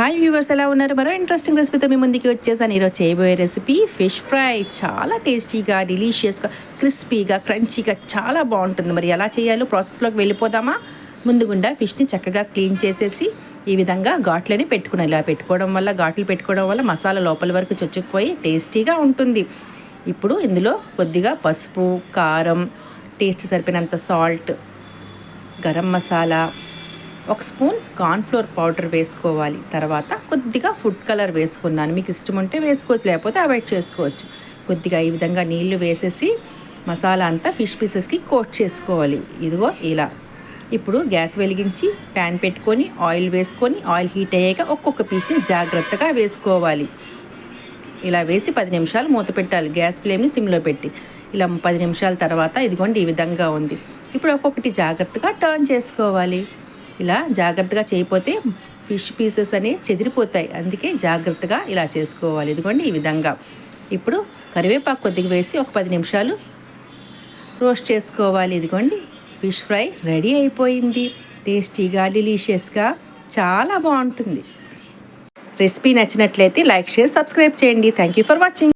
Hi viewers, ఎలా ఉన్నారు? మరో ఇంట్రెస్టింగ్ రెసిపీతో మీ ముందుకి వచ్చేసాను. ఈరోజు చేయబోయే రెసిపీ ఫిష్ ఫ్రై. చాలా టేస్టీగా, డెలీషియస్గా, క్రిస్పీగా, క్రంచీగా చాలా బాగుంటుంది. మరి ఎలా చేయాలో ప్రాసెస్లోకి వెళ్ళిపోదామా? ముందుగుండా ఫిష్ని చక్కగా క్లీన్ చేసేసి ఈ విధంగా ఘాట్లని పెట్టుకున్నాను. ఇలా పెట్టుకోవడం వల్ల, ఘాట్లు పెట్టుకోవడం వల్ల మసాలా లోపల వరకు చొచ్చుకుపోయి టేస్టీగా ఉంటుంది. ఇప్పుడు ఇందులో కొద్దిగా పసుపు, కారం, టేస్ట్ సరిపోయినంత సాల్ట్, గరం మసాలా, ఒక స్పూన్ కార్న్ఫ్లోర్ పౌడర్ వేసుకోవాలి. తర్వాత కొద్దిగా ఫుడ్ కలర్ వేసుకున్నాను. మీకు ఇష్టం ఉంటే వేసుకోవచ్చు, లేకపోతే అవాయిడ్ చేసుకోవచ్చు. కొద్దిగా ఈ విధంగా నీళ్లు వేసేసి మసాలా అంతా ఫిష్ పీసెస్కి కోట్ చేసుకోవాలి. ఇదిగో ఇలా. ఇప్పుడు గ్యాస్ వెలిగించి ప్యాన్ పెట్టుకొని ఆయిల్ వేసుకొని, ఆయిల్ హీట్ అయ్యాక ఒక్కొక్క పీస్ని జాగ్రత్తగా వేసుకోవాలి. ఇలా వేసి 10 నిమిషాలు మూత పెట్టాలి. గ్యాస్ ఫ్లేమ్ని సిమ్లో పెట్టి. ఇలా 10 నిమిషాల తర్వాత ఇదిగోండి ఈ విధంగా ఉంది. ఇప్పుడు ఒక్కొక్కటి జాగ్రత్తగా టర్న్ చేసుకోవాలి. ఇలా జాగ్రత్తగా చేయకపోతే ఫిష్ పీసెస్ అనేవి చెదిరిపోతాయి. అందుకే జాగ్రత్తగా ఇలా చేసుకోవాలి. ఇదిగోండి ఈ విధంగా. ఇప్పుడు కరివేపాకు కొద్దిగా వేసి ఒక 10 నిమిషాలు రోస్ట్ చేసుకోవాలి. ఇదిగోండి ఫిష్ ఫ్రై రెడీ అయిపోయింది. టేస్టీగా, డెలీషియస్గా చాలా బాగుంటుంది. రెసిపీ నచ్చినట్లయితే లైక్, షేర్, సబ్స్క్రైబ్ చేయండి. Thank you for watching.